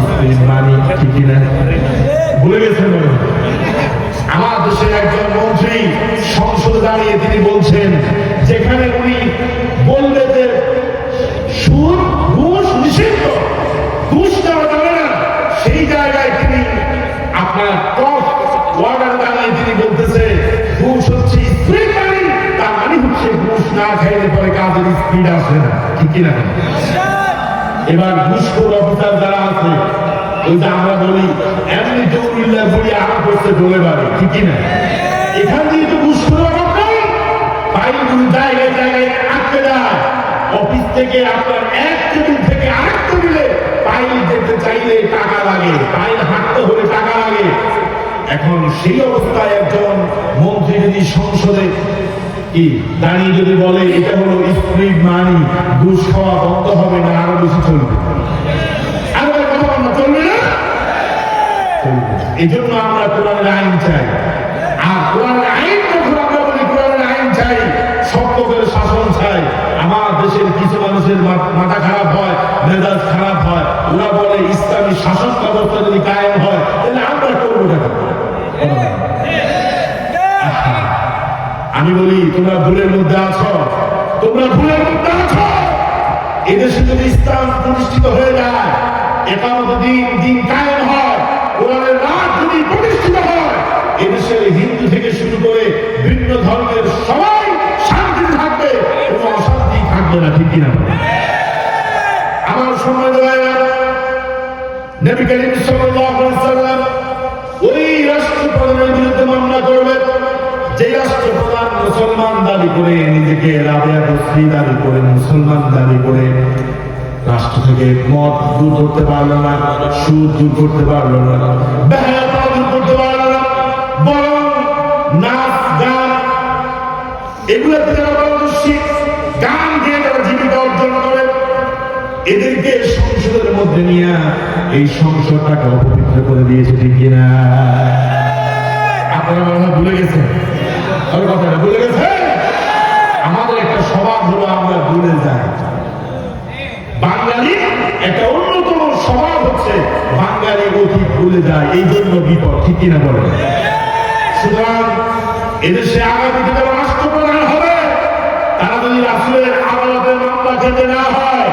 S1: স্ত্রীর মানি, ঠিক না? ভুলে গেছেন মনে হয়? আমার দেশের একজন মন্ত্রী সংসদে দাঁড়িয়ে তিনি বলছেন, যেখানে উনি বলবে যে সুদ ঘুষ নিষিদ্ধ, ঘুষ দেওয়া যাবে না, সেই জায়গায় তিনি আপনার টপ ওয়ার্ডার দাঁড়িয়ে তিনি বলতেছে ঘুষ হচ্ছে স্পিড মানি, তার মানে হচ্ছে ঘুষ না খাইলে পরে কাজের স্পিড আসে না, ঠিক কিনা? এবার ঘুষখোর অফিসার যারা আছে, ওই যে আমরা বলি এমনি জৌরিল্লা বলি আরো করতে বলে পারে, ঠিক কিনা? এখান দিয়ে তো ঘুষখোর ফাইলগুলো জায়গায় জায়গায় আটকে যায়। অফিস থেকে আপনার এক টেবিল থেকে আরেক টেবিলে ফাইল যেতে চাইলে টাকা লাগে, ফাইল হাঁটতে হলে টাকা লাগে। এখন সেই অবস্থায় একজন মন্ত্রী যদি সংসদে কি দাঁড়িয়ে যদি বলে এটা হলো স্পিড মানি, ঘুষ খাওয়া বন্ধ হবে না, আরো বেশি চলবে, আরো কথা বন্ধ চলবে না, এই জন্য আমরা কোরআনের আইন চাই। আর কোরআনের আইন যখন আমরা বলি কোরআনের আইন চাই, শক্ত করে শাসন চাই। আমার দেশের কিছু মানুষের মাথা খারাপ হয়, মেজাজ খারাপ হয়, ওরা বলে ইসলামী শাসন ব্যবস্থা যদি কায়েম হয় তাহলে আমরা করবো না। আমি বলি তোমরা ভুলের মধ্যে আছো, তোমরা ভুলের মধ্যে আছো। এদেশে যদি ইসলাম প্রতিষ্ঠিত হয়ে যায়, একামত দিন কায়েম হয়, কোরআনের রাত যদি প্রতিষ্ঠিত হয়, এদেশের হিন্দু থেকে শুরু করে ভিন্ন ধর্মের সবাই শান্তি থাকবে, কোনো অশান্তি থাকবে না, ঠিক কিনা? আমার সময় নবী করিম সাল্লাল্লাহু আলাইহি ওয়াসাল্লাম ওই রাষ্ট্রপ্রধানের বিরুদ্ধে মামলা করবে, যে রাষ্ট্রপ্রধান মুসলমান দাবি করে, নিজেকে রাবেয়া বস্তি দাবি করে, মুসলমান দাবি করে, রাষ্ট্র থেকে মদ দূর করতে পারলো না, সুদ দূর করতে পারলো না, বেহায়াপনা দূর করতে পারলো না, বরং নাচ গান এগুলো থেকে পারদর্শী, গান দিয়ে তারা জীবিকা অর্জন করে, এদেরকে সংসদের মধ্যে নিয়ে এই সংসদটাকে অপবিত্র করে দিয়েছে, ঠিক কিনা? আপনারা মনে হয় ভুলে গেছেন, কথাটা ভুলে গেছে। আমাদের একটা স্বভাব হলো আমরা ভুলে যাই। বাঙালি একটা অন্যতম স্বভাব হচ্ছে বাঙালি অতীত ভুলে যায়, এই জন্য বিপদ, ঠিক কিনা বলেন? সুতরাং এদেশে আগামী দিনে রাষ্ট্রপ্রধান হবে, তারা যদি রাষ্ট্রের আদালতের মামলা খেতে না হয়,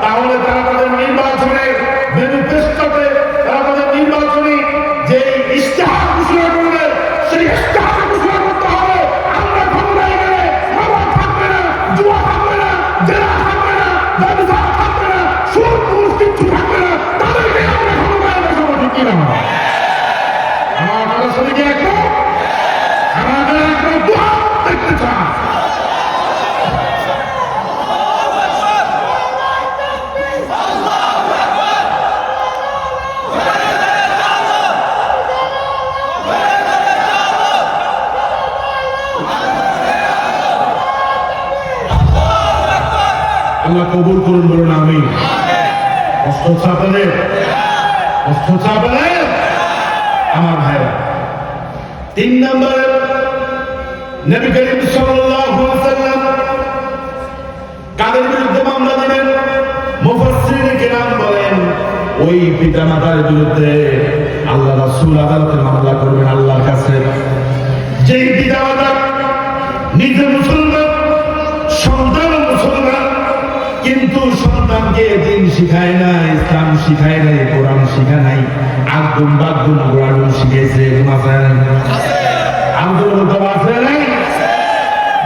S1: তাহলে তারা তাদের নির্বাচনের ম্যানিফেস্টোতে, তারা তাদের নির্বাচনী যে ইশতেহার ঘোষণা করবে, সেই ইশতেহার ঘোষণা করতে হবে আমরা ক্ষমতায় গেলে মামলা থাকবে না, জুয়া থাকবে না, জেলা থাকবে না, ব্যবসা থাকবে না, সুদ ঘুষ কিচ্ছু থাকবে না, তাদেরকে আমরা ক্ষমতায় বসাবো, ঠিক কিনা? আমার কথা শুনে কি একদম আমাদের একদম দোয়া দেখতে চান? আল্লাহ কবুল করুন, বলুন আমিন। কষ্ট হচ্ছে আপনাদের? কষ্ট হচ্ছে আপনাদের? আমার ভাইরা, 3 নম্বরে নবী করিম সাল্লাল্লাহু আলাইহি ওয়াসাল্লাম কাদের বিরুদ্ধে মামলা দিবেন? মুফাসসির পিতা মাতার বিরুদ্ধে আল্লাহ রাসূল আদালতে মামলা করবেন আল্লাহর কাছে। যেই পিতা মাতা নিজে মুসলমান, সন্তান মুসলমান, কিন্তু সন্তানকে দিন শিখায় না, ইসলাম শিখায় নাই, কোরআন শিখায় নাই, আগম বাগম কোরআন শিখেছে,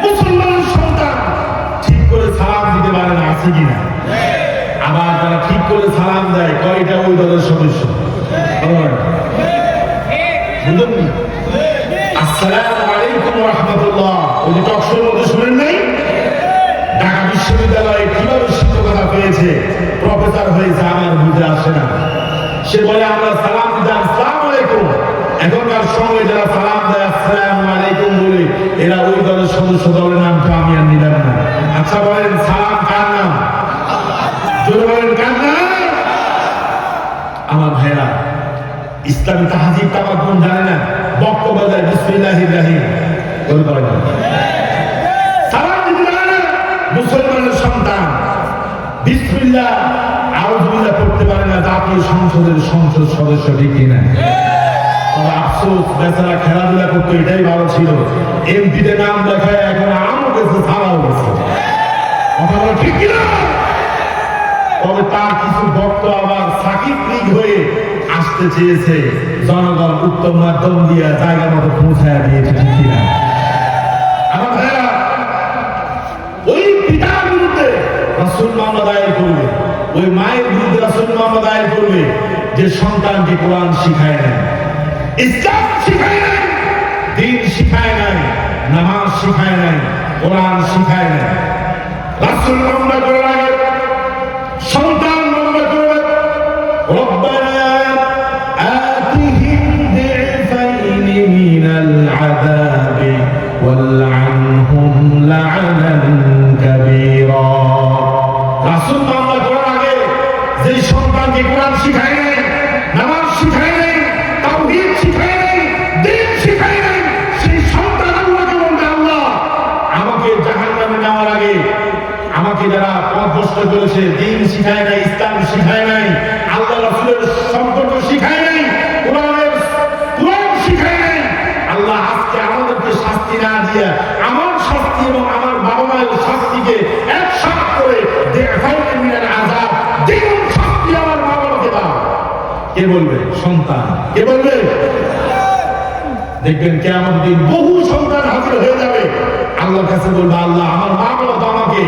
S1: মুসলমান সন্তান ঠিক করে সালাম দিতে পারে না, আছে কিনা? আবার তারা ঠিক করে সালাম দেয়, কয়টা ওই দলের সদস্য? বুঝলেন? আসসালামু আলাইকুম ওয়া রাহমাতুল্লাহ, ওই যে টকশোর মধ্যে শুনেন নাই? ঢাকা বিশ্ববিদ্যালয়ে কিভাবে শিক্ষকতা পেয়েছে, প্রফেসর হয়েছে, আমার বুঝে আসে না। সে বলে আমরা সালাম দিতাম আসসালামু আলাইকুম, এখনকার সঙ্গে যারা সালাম দেয় আসসালামু আলাইকুম বলে, এরা ওই দলের সদস্য, দলের নামটা আমি আর নিলাম না। আচ্ছা বলেন, সালাম কার নাম? জোরে বলেন, কার নাম? আমার ভাইরা, ইসলামী তাহজিব তামাদ্দুন জানে না, বক্তব্য দেয় বিসমিল্লাহির রহিম বলে বলে না, সালাম দিতে জানে না। মুসলমানের সন্তান বিসমিল্লাহ আউযুবিল্লাহ পড়তে পারে না, জাতীয় সংসদের সংসদ সদস্য, ঠিক কিনা? তবে আফসোস, বেচারা খেলাধুলা করতো, এটাই ভালো ছিল। এমপিতে নাম দেখায় এখন আমও গেছে, ছাড়াও গেছে, কথা বলা ঠিক কিনা? তবে তার কিছু ভক্ত আবার সাকিব লীগ হয়ে আসতে চেয়েছে, জনগণ উত্তম মাধ্যম দিয়ে জায়গা মতো পৌঁছায় দিয়েছে, ঠিক কিনা? আমার ভাইরা, ওই পিতার বিরুদ্ধে রাসূল মামলা দায়ের করবে, ওই মায়ের বিরুদ্ধে রাসূল মামলা দায়ের করবে যে সন্তানকে কোরআন শিখায় নাই, ইসলাম শিখায় নাই, দিন শিখায় নাই, নামাজ শিখায় নাই, কোরআন শিখায় নাই। রাসূল মামলা করার আগে সন্তান মামলা করবে, রব্বানা আতিহিম দি'ফাইনি মিনাল আযাবি ওয়ালআনহুম লা'নান কাবীরা। রাসূল মামলা করার আগে যে সন্তানকে কোরআন শিখায় নাই, নামাজ শিখায় নাই, তাওহীদ শিখায় নাই, দিন শিখায় নাই, সেই সন্তান আল্লাহকে বলবে, আল্লাহ আমাকে জাহান্নামে নেওয়ার আগে আমাকে যারা পথভ্রষ্ট করেছে, দিন শিখায় নাই, ইসলাম শিখায় নাই, আল্লাহ রাসূলের সম্পর্ক শিখায় নাই, কোরআন শিখায় নাই, আল্লাহ আজকে আমাদেরকে শাস্তি না দিয়ে আমার শাস্তি এবং আমার বাবা মায়ের শাস্তিকে একসাথে করে দি'ফাইনি মিনাল আযাব, দ্বিগুণ শাস্তি আমার মা বাবাকে দাও। কে বলবে? সন্তান। কে বলবে? দেখবেন কিয়ামত দিন বহু সন্তান হাজির হয়ে যাবে, আল্লাহর কাছে বলবে, আল্লাহ আমার মা বাবা তো আমাকে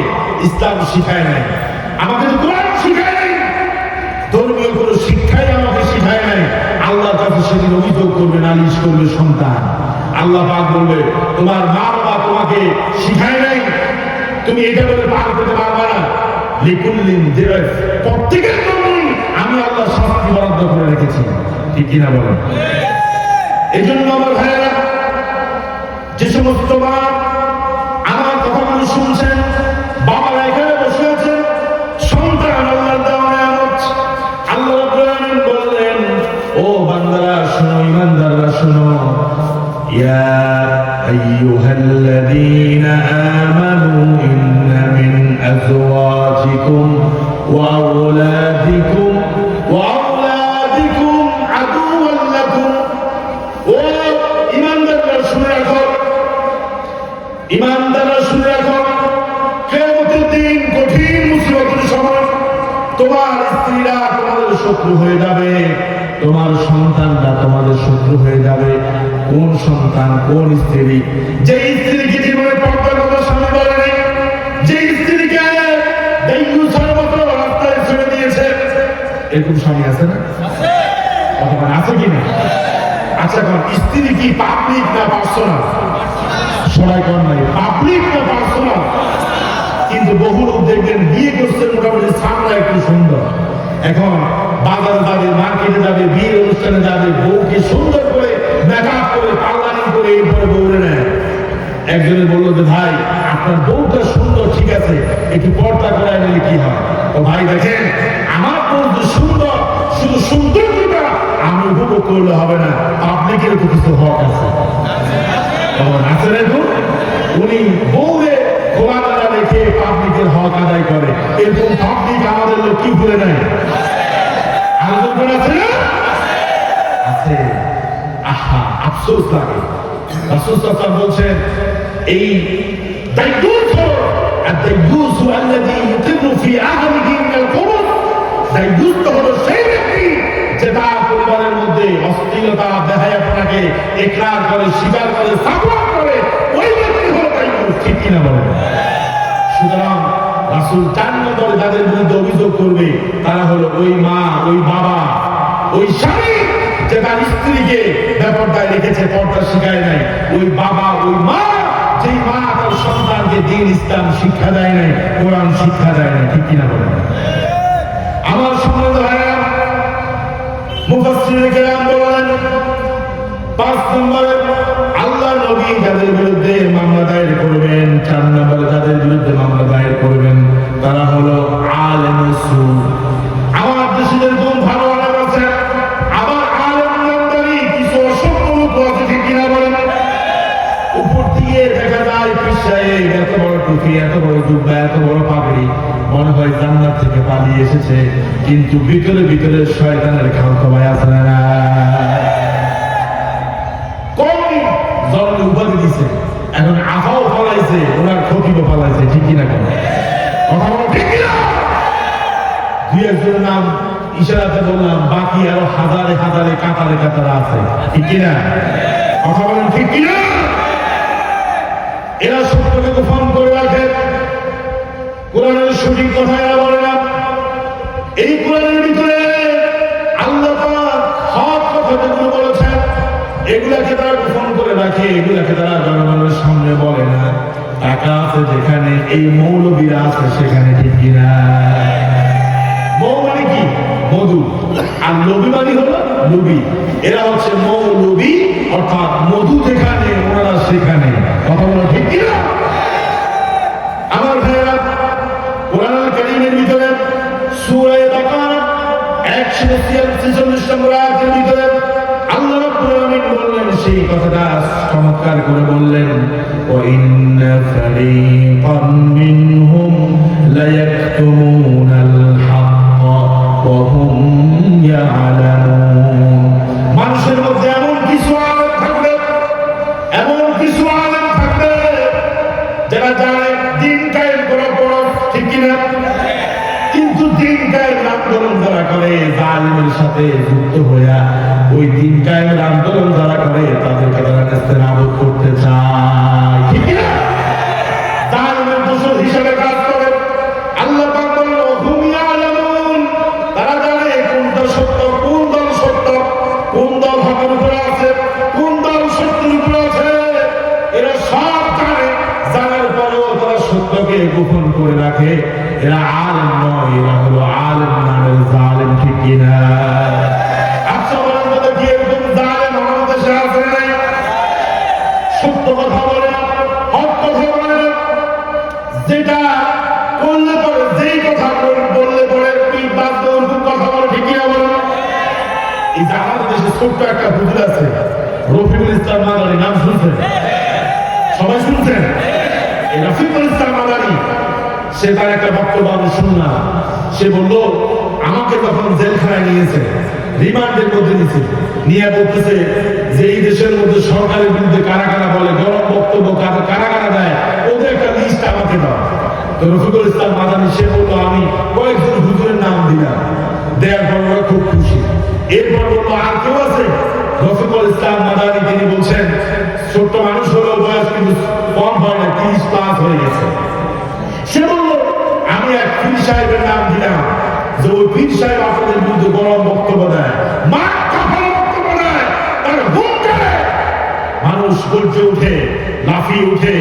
S1: ইসলাম শিখায় নাই, আমাকে তো কোরআন শিখায় নাই, ধর্মীয় কোনো শিক্ষাই আমাকে শিখায় নাই। আল্লাহর কাছে সেদিন অভিযোগ করবে, নালিশ করবে সন্তান। আল্লাহ পাক বলবে, তোমার মা বাবা তোমাকে শিখায় নাই, তুমি এটা বলে পার করতে পারবা না। লিকুল্লিন দিরাস, প্রত্যেকের জন্যই আমি আল্লাহ শাস্তি বরাদ্দ করে রেখেছি, ঠিক কিনা বলেন? এই জন্য আমার ভাইয়েরা, যে সমস্ত মা আমার কথাগুলো শুনছেন, বাবারা এখানে বসে আছেন, সন্তান আল্লাহর দেওয়া নিয়ামত। আল্লাহ রাব্বুল আলামিন বললেন, ও বান্দারা শোনো, ঈমানদাররা শোনো, ইয়া আইয়ুহাল্লাযীনা আমানু ইন্না মিন আযওয়াজিকুম ওয়া আওলাদিকুম আদুওয়ান লাকুম। ও ঈমানদাররা শুনে রাখো, ঈমানদাররা শুনে রাখো, কিয়ামতের দিন কঠিন মুসিবতের সময় তোমার স্ত্রীরা তোমাদের শত্রু হয়ে যাবে, তোমার সন্তানরা তোমাদের শত্রু হয়ে যাবে। কোন সন্তান, কোন স্ত্রী? যে স্ত্রীকে জীবনে পর্দার কথা স্বামী বলে নাই, যে স্ত্রীকে দায়ুসের মতো রাস্তায় ছেড়ে দিয়েছে, এরকম স্বামী আছে না? আছে কিনা? আচ্ছা, স্ত্রী কি পাবলিক না পার্সোনাল? সবাই কর নাই, পাবলিক না পার্সোনাল। কিন্তু বহু লোক দেখবেন বিয়ে করছে, মোটামুটি সামনে একটু সুন্দর, এখন বাজারে যাবে, মার্কেটে যাবে, বিয়ের অনুষ্ঠানে যাবে, বউকে সুন্দর করে মেকআপ করে পার্লারিং করে এরপরে বউরে নেয়। একজনে বললো যে ভাই আপনার বউটা সুন্দর, ঠিক আছে, একটু পর্দা করায় নিলে কি হয়? ও ভাই দেখেন, আমার বউ যে সুন্দর, শুধু সৌন্দর্যটা আমি উপভোগ করলে হবে না, পাবলিকের তো কিছু হক আছে। আছে না? উনি বউরে খোলামেলা রেখে পাবলিকের হক আদায় করে, এরকম পাবলিক আমাদের লোক কি ভুলে নেয়? আলোচনা আছে না? আছে। আহা, আফসোস লাগে। রাসূল সাল্লাল্লাহু আলাইহি ওয়াসাল্লাম বলছেন, এই দায়ুস হলো আদ-দায়ুস আল্লাযী ইউকিরু ফি আহলিহি মিনাল কুবুর। দায়ুস হলো সেই ব্যক্তি যে তার পরিবারের মধ্যে অশ্লীলতা বেহায়াপনাকে ইকরার করে, স্বীকার করে, সাপোর্ট করে, ওই ব্যক্তি হলো দায়ুস। ঠিক কিনা বলেন? সুতরাং রাসূল 4 নম্বরে যাদের বিরুদ্ধে অভিযোগ করবে তারা হলো ওই মা, ওই বাবা, ওই স্বামী যে তার স্ত্রীকে বেপরদায় রেখেছে, পর্দা শিখায় নাই, ওই বাবা, ওই মা যেই মা তার সন্তানকে দ্বীন ইসলাম শিক্ষা দেয় নাই, কোরআন শিক্ষা দেয় নাই। ঠিক কিনা বলেন? আমার সম্মানিত ভাইরা, মুফাসসিরিনে কেরাম বলেন 5 নম্বরে আল্লাহ নবী যাদের বিরুদ্ধে মামলা দায়ের করবেন, 4 নম্বরে যাদের বিরুদ্ধে মামলা দায়ের করবেন তারা হলো আলেমে সু। আমার দেশে যেরকম ভালো আলেম আছে, আবার আলেম নামদারি কিছু অসভ্য লোক আছে। ঠিক কিনা বলেন? উপর থেকে দেখা যায় পীর সাহেব এত বড় টুপি, এত বড় জুব্বা, এত বড় পাগড়ি, মনে হয় জান্নাত থেকে পালিয়ে এসেছে, কিন্তু ভিতরে ভিতরে শয়তানের খামখমায় আছে না। উপাধি দিছে, এখন আফাও ফলাইছে, ওনার খতিবও ফলাইছে। ঠিক কিনা? কেন কথা বলো? ঠিক কিনা? 2-1 নাম ইশারাতে বললাম, বাকি আরো হাজারে হাজারে কাতারে কাতারে আছে। ঠিক কিনা? কথা বলেন ঠিক কিনা? এরা সত্যকে গোপন করে রাখে, কোরআনের সঠিক কথা এরা বলে না। এই কোরআনের ভিতরে আল্লাহ পাক হক কথা যেগুলো বলেছেন এগুলাকে তারা গোপন করে রাখে, এগুলাকে তারা জনগণের সামনে বলে না। টাকা আছে যেখানে, এই মৌলবীরা আছে সেখানে। ঠিক কিনা? মৌ মানে কি? মধু, আর লবি মানে হলো লুবি। এরা হচ্ছে মৌলবী, অর্থাৎ মধু যেখানে ওনারা সেখানে। কথা বলো ঠিক কিনা? আমার ভাইয়েরা, কোরআনুল কারীমের ভিতরে সূরা বাকারা 146 নম্বর আয়াতের ভিতরে আল্লাহ রাব্বুল আলামিন বললেন, সেই কথাটা চমৎকার করে বললেন, ওয়া ইন্না ফারীকাম মিনহুম লা ইয়াকতুমুনাল হাক্কা ওয়া হুম ইয়ালামুন। মানুষের মধ্যে এমন কিছু আলেম থাকবে, এমন কিছু আলেম থাকবে যারা জানে দ্বীন কায়েম করা বড়। ঠিক কিনা? কিন্তু দ্বীন কায়েমের আন্দোলন যারা করে, জালিমের সাথে যুক্ত হইয়া ওই দ্বীন কায়েমের আন্দোলন যারা করে তাদেরকে তারা নেস্তেনাবুদ করতে চায়। ঠিক কিনা? জালিমের দোষর হিসেবে কাজ করে। আল্লাহ পাক বলেন, হুম ইয়ালামুন, তারা জানে কোনটা সত্য, কোন দল সত্য, কোন দল হকের উপরে আছে, কোন দল সত্যের উপরে আছে। এরা সব জানে, জানার পরেও তারা সত্যকে গোপন করে রাখে। এরা আলেম নয়, এরা হলো আলেম নামের জালেম। ঠিক কিনা? আচ্ছা বলেন তো কি এরকম জালেম আমাদের দেশে আছে নাই? সত্য কথা বলে না, হক কথা বলে না, যেটা করলে পরে, যেই কথা বললে পরে পিঠ বাঁধতে ওরকম কথা বলে। ঠিক কিনা বলেন? এই যে আমাদের দেশে ছোট্ট একটা হুজুর আছে, রফিকুল ইসলাম মাদানী, নাম শুনছেন? সবাই শুনছেন? এই রফিকুল ইসলাম মাদানী, সে তার একটা বক্তব্য আমি শুনলাম। সে বলল, আমাকে যখন জেলখানায় নিয়েছে, রিমান্ডের মধ্যে নিয়েছে, নিয়ে বলতেছে যে এই দেশের মধ্যে সরকারের বিরুদ্ধে কারা কারা বলে, গরম বক্তব্য কারা কারা দেয়, ওদের একটা লিস্ট আমাকে দাও। তো রফিকুল ইসলাম মাদানী সে বললো, আমি কয়েকজন হুজুরের নাম দিলাম, দেওয়ার পর ওরা খুব খুশি। এরপর বললো, আর কেউ আছে? রফিকুল ইসলাম মাদানী তিনি বলছেন, ছোট্ট মানুষ হলেও বয়স কিন্তু কম হয় না, 30+ হয়ে গেছে। সে বলল, আমি এক পীর সাহেবের নাম দিলাম, যে ওই পীর সাহেব আপনাদের বিরুদ্ধে গরম বক্তব্য দেয়, বক্তব্য দেয়, তার হুঙ্কারে মানুষ গর্জে উঠে, লাফিয়ে উঠে।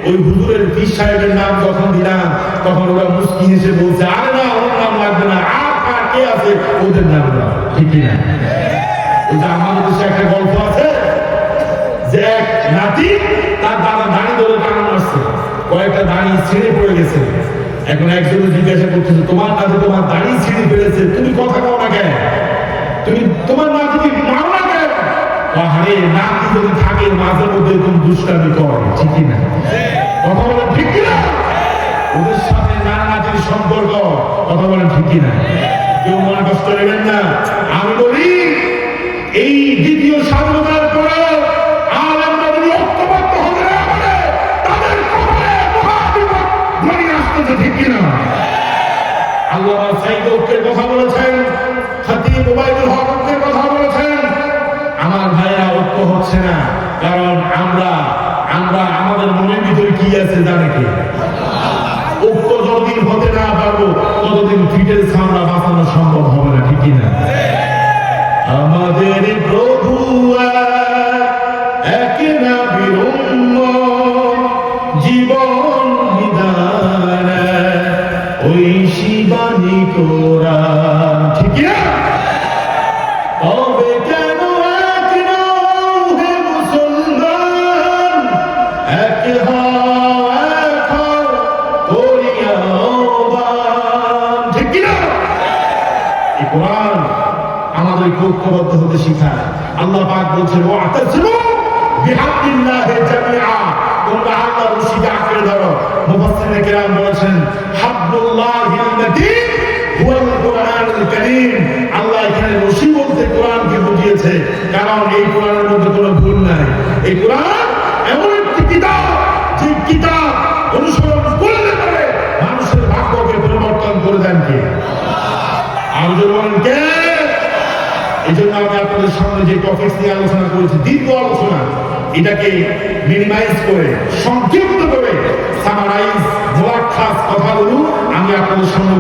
S1: ওই হুজুরের পীর সাহেবের নাম যখন দিলাম, তখন ওরা মুস্কি হেসে বলছে, আরে না, ওর নাম লাগবে না, আর কার কে আছে ওদের নাম দাও। ঠিক কিনা? ওই যে আমাদের দেশে একটা গল্প আছে যে এক নাতি তার দাদা দাঁড়ি ধরে টানা মারছে, কয়েকটা দাঁড়ি ছিঁড়ে পড়ে গেছে। এখন একজনে জিজ্ঞাসা করতেছে, তোমার নাতি তোমার দাঁড়ি ছিঁড়ে ফেলেছে, তুমি কথা কও না কেন? তুমি তোমার নাতিকে মারো না কেন? আরে নাতি যদি থাকে মাঝে মধ্যে এরকম দুষ্টামি করে। ঠিক কিনা? কথা বলেন ঠিক কিনা? ওদের সাথে নানা নাতির সম্পর্ক। কথা বলেন ঠিক কিনা? কেউ মনে কষ্ট নেবেন না। আমি বলি এই দ্বিতীয় স্বাধীনতার পরে আলেমরা যদি ঐক্যবদ্ধ হতে না পারে তাদের কপালে মহাবিপদ ঘনিয়ে আসতেছে, ঠিক কিনা? আল্লামা সাঈদ ঐক্যের কথা বলেছেন, খতিব ওবায়দুল হক ঐক্যের কথা বলেছেন। আমার ভাইরা ঐক্য হচ্ছে না, কারণ আমরা আমাদের মনের ভিতরে কি আছে জানে কে? ঐক্য যতদিন হতে না পারবো ততদিন ফিটের সামরা বাঁচানো সম্ভব হবে না, ঠিক কিনা? আমাদের প্রভু এক নবীর উম্মত, জীবন বিধান ওই শিবানী কোরআন, ঠিক কিনা? তবে কেন এক নও হে মুসলমান, এক হও এক হও করিয়া আহ্বান, ঠিক কিনা? এই কোরআন আমাদের ঐক্যবদ্ধ হতে শিখায়। আল্লাহ পাক বলছেন ওয়াতাসিমু বিহাবলিল্লাহি জামিআ, তোমরা আল্লাহর রশিকে আঁকড়ে ধরো। মুফাসসিরিনে কেরাম বলেছেন হাবলুল্লাহিল মাতিন হুয়াল কুরআনুল কারীম। আল্লাহ এখানে রশি বলতে কোরআনকে বুঝিয়েছে, কারণ এই কোরআনের মধ্যে কোনো ভুল নাই। এই কোরআন এমন একটি কিতাব, যে কিতাব অনুসরণ করলে পরে মানুষের ভাগ্যকে পরিবর্তন করে দেন কে? আর বলেন কে? এই জন্য আমি আপনাদের সামনে যে টপিক নিয়ে আলোচনা করেছি, দীর্ঘ আলোচনা, এটাকে মিনিমাইজ করে সংক্ষিপ্ত করে সামারাইজ মোলাক্ষাস কথাগুলো আমি আপনাদের সামনে